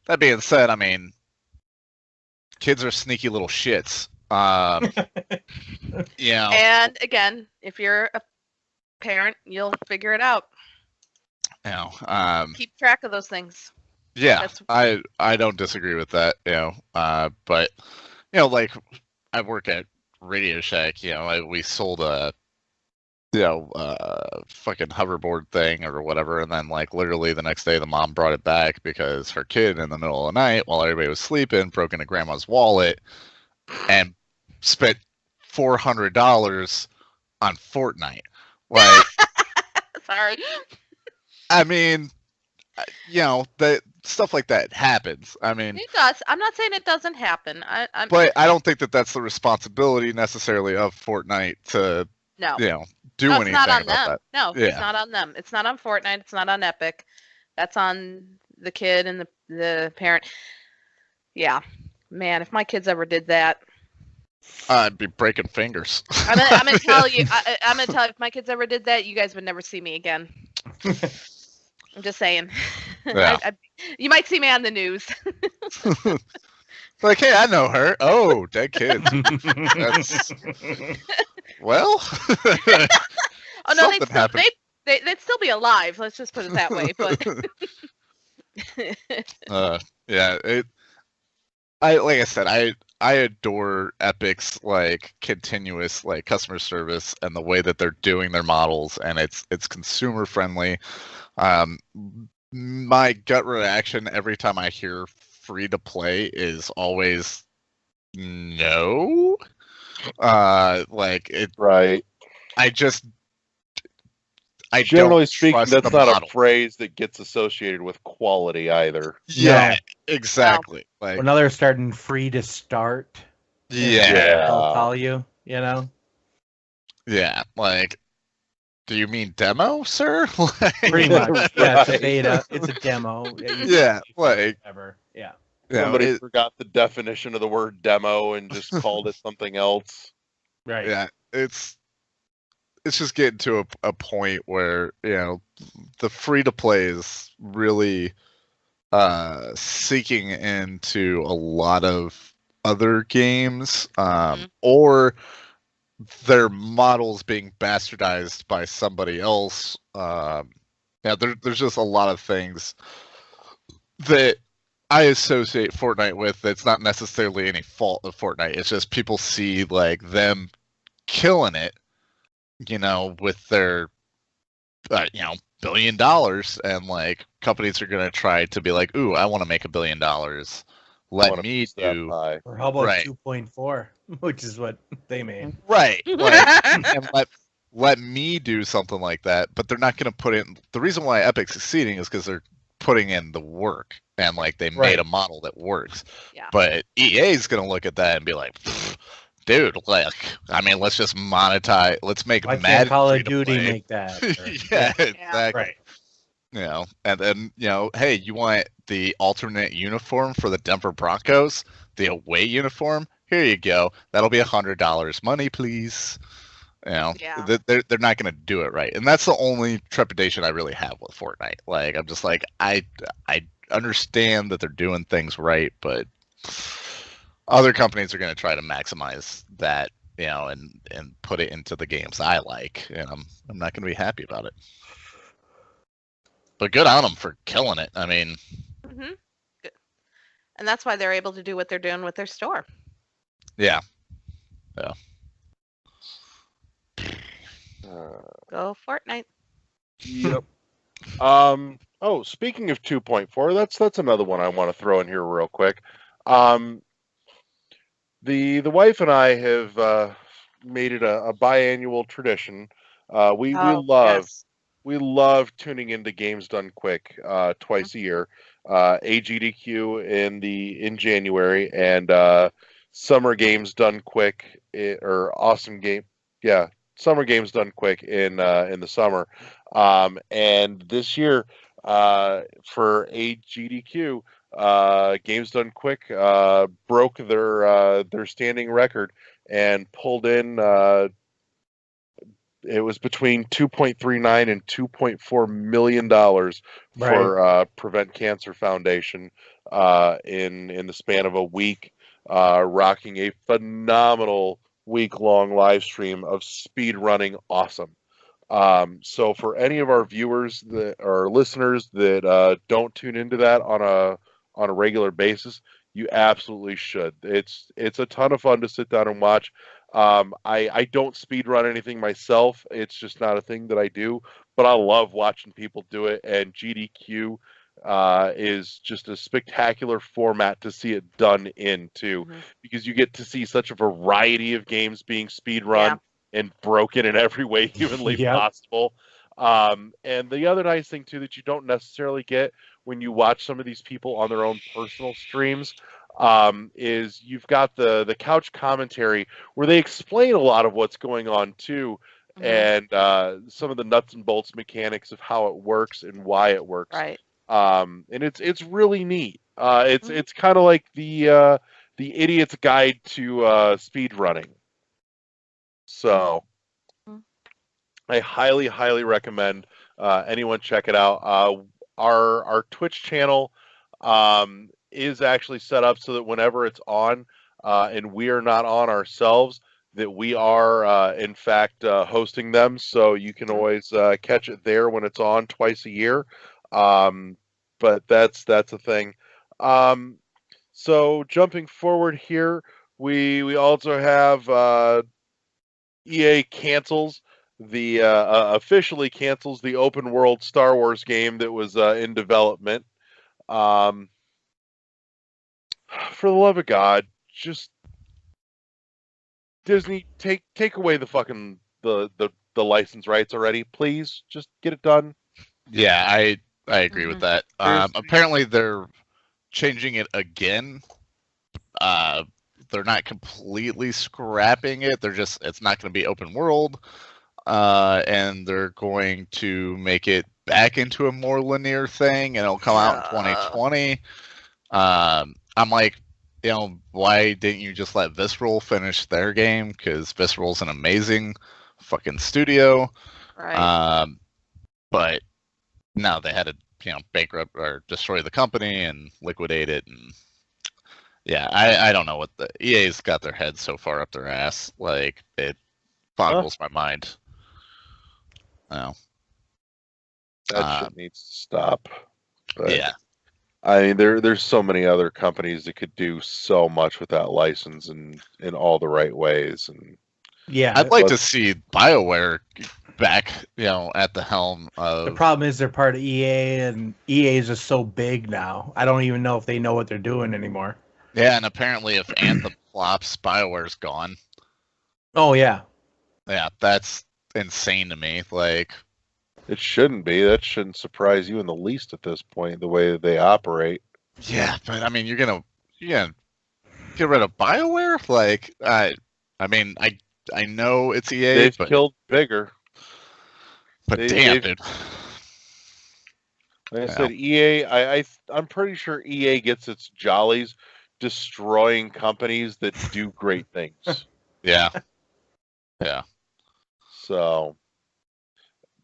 that being said, I mean, kids are sneaky little shits. You know, And again, if you're a parent, you'll figure it out. you know, Keep track of those things. yeah, That's- I don't disagree with that. You know, but you know, like I work at Radio Shack. You know, we sold a fucking hoverboard thing or whatever, and then like literally the next day the mom brought it back because her kid in the middle of the night while everybody was sleeping broke into grandma's wallet and spent $400 on Fortnite. Like, Sorry. I mean, you know, that stuff like that happens. I mean, It does. I'm not saying it doesn't happen. but I don't think that that's the responsibility necessarily of Fortnite to, no. you know, do No, it's anything not on about them. that. No, Yeah. it's not on them. It's not on Fortnite. It's not on Epic. That's on the kid and the parent. Yeah, man, if my kids ever did that, I'd be breaking fingers. I'm gonna tell you. I'm gonna tell you, if my kids ever did that, you guys would never see me again. I'm just saying. Yeah. You might see me on the news. Like, hey, I know her. Oh, dead kid. That's well. Oh no, something happened. they'd still be alive. Let's just put it that way. But Yeah, like I said, I adore Epic's like continuous like customer service and the way that they're doing their models, and it's consumer friendly. My gut reaction every time I hear free to play is always no. Like it. Right. I Generally don't speaking, trust that's the not model. a phrase that gets associated with quality either. Yeah, No. exactly. Like, When others starting free to start, yeah, they'll call you. You know. yeah. Like, do you mean demo, sir? Like, Pretty much. Yeah, it's a Right. beta. It's a demo. Yeah, like, whatever. Yeah. you know, Somebody forgot the definition of the word demo and just called it something else. Right. yeah, it's just getting to a point where, you know, the free to play is really seeking into a lot of other games, or their models being bastardized by somebody else. Yeah, there's just a lot of things that I associate Fortnite with that's not necessarily any fault of Fortnite. It's just people see like them killing it, you know, with their you know, $1 billion, and like companies are gonna try to be like, ooh, I want to make $1 billion. Let Wanna me piece that do pie. Or how about Right. 2.4, which is what they made. right, like, and let me do something like that. But they're not gonna put in. The reason why Epic's succeeding is because they're putting in the work, and like they Right. made a model that works. Yeah. But EA's gonna look at that and be like, dude, like, I mean, let's just monetize. Let's make Why can't Madden Call of free to Duty play. make that? Or- Yeah, exactly. Right. You know, and then, you know, hey, you want the alternate uniform for the Denver Broncos, the away uniform? Here you go. That'll be $100. Money, please. You know, Yeah. they're not going to do it right, and that's the only trepidation I really have with Fortnite. Like, I'm just like, I understand that they're doing things right, but other companies are going to try to maximize that, you know, and put it into the games I like, and I'm not going to be happy about it. But good on them for killing it. I mean, Mhm. Good. And that's why they're able to do what they're doing with their store. yeah. Go Fortnite. Yep. Oh, speaking of 2.4, that's another one I want to throw in here real quick. The wife and I have made it a biannual tradition. We love tuning into Games Done Quick twice a year. AGDQ in January and Summer Games Done Quick, or Awesome Game, yeah, Summer Games Done Quick in the summer, and this year for AGDQ, Games Done Quick broke their standing record and pulled in. It was between $2.39 and $2.4 million for Prevent Cancer Foundation in the span of a week, rocking a phenomenal week-long live stream of speed running awesome. So for any of our viewers that or listeners that don't tune into that on a regular basis, you absolutely should. It's a ton of fun to sit down and watch. I don't speed run anything myself. It's just not a thing that I do, but I love watching people do it. And GDQ is just a spectacular format to see it done in too, because you get to see such a variety of games being speed run and broken in every way humanly possible. And the other nice thing too that you don't necessarily get when you watch some of these people on their own personal streams is you've got the couch commentary where they explain a lot of what's going on too, and some of the nuts and bolts mechanics of how it works and why it works. Right. And it's really neat. It's kind of like the idiot's guide to speed running. So I highly, highly recommend anyone check it out. Our Twitch channel is actually set up so that whenever it's on and we are not on ourselves, that we are in fact hosting them. So you can always catch it there when it's on twice a year. But that's a thing. So jumping forward here, we also have EA cancels the officially cancels the open world Star Wars game that was in development. For the love of God, just Disney take away the fucking the license rights already, please. Just get it done. Yeah, I agree with that. Apparently they're changing it again. They're not completely scrapping it. It's not going to be open world. And they're going to make it back into a more linear thing, and it'll come out in 2020. I'm like, why didn't you just let Visceral finish their game? Because Visceral's an amazing fucking studio. Right. But no, they had to, bankrupt or destroy the company and liquidate it. And yeah, I don't know what the EA's got their head so far up their ass. Like, it boggles my mind. No. That shit needs to stop. But, yeah. I mean, there's so many other companies that could do so much with that license and in all the right ways. And yeah, I'd like to see BioWare back, at the helm of. The problem is they're part of EA, and EA is just so big now. I don't even know if they know what they're doing anymore. Yeah, and apparently if Anthem flops, BioWare's gone. Oh yeah. Yeah, that's insane to me. Like, it shouldn't be. That shouldn't surprise you in the least at this point, the way that they operate. Yeah, but I mean, you're gonna get rid of BioWare? Like, I mean, I know it's EA. They've killed bigger. But damn, dude. Like I said, EA. I'm pretty sure EA gets its jollies destroying companies that do great things. Yeah. Yeah. So,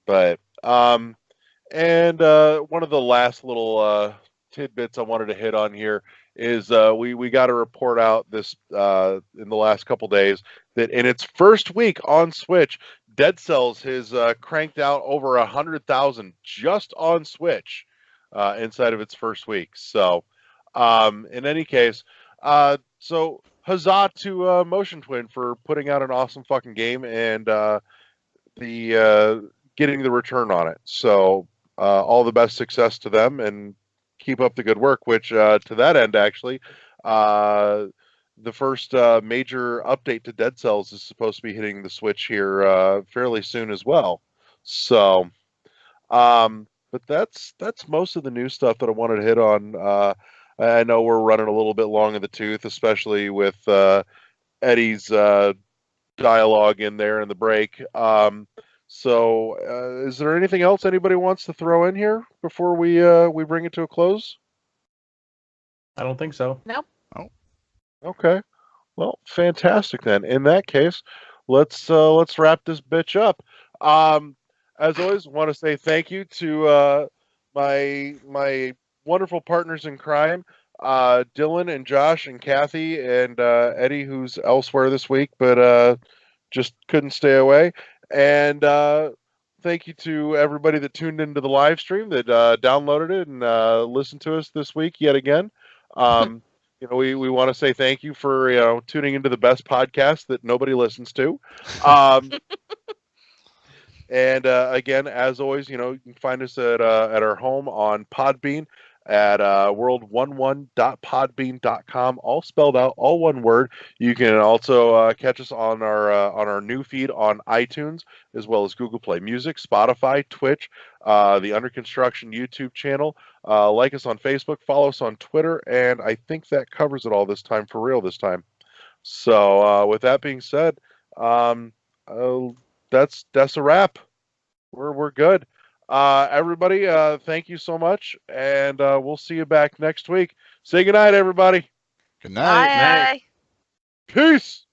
but and one of the last little tidbits I wanted to hit on here is we got a report out this in the last couple days that in its first week on Switch, Dead Cells has cranked out over 100,000 just on Switch inside of its first week. So, in any case, so huzzah to Motion Twin for putting out an awesome fucking game and the getting the return on it. So all the best success to them and keep up the good work. Which to that end, actually, the first major update to Dead Cells is supposed to be hitting the Switch here fairly soon as well. So, but that's most of the new stuff that I wanted to hit on. I know we're running a little bit long in the tooth, especially with Eddie's dialogue in there in the break. So, is there anything else anybody wants to throw in here before we bring it to a close? I don't think so. Nope. Okay. Well, fantastic then. In that case, let's wrap this bitch up. As always, want to say thank you to my wonderful partners in crime, Dylan and Josh and Kathy and Eddie, who's elsewhere this week, but just couldn't stay away. And thank you to everybody that tuned into the live stream, that downloaded it and listened to us this week yet again. We want to say thank you for tuning into the best podcast that nobody listens to. And again, as always, you can find us at our home on Podbean at world11.podbean.com, all spelled out, all one word. You can also catch us on our new feed on iTunes, as well as Google Play Music, Spotify, Twitch, the Under Construction YouTube channel. Like us on Facebook, follow us on Twitter, and I think that covers it all this time, for real this time. So with that being said, that's a wrap. We're good. Everybody, thank you so much, and we'll see you back next week. Say goodnight, everybody. Good night. Bye. Peace.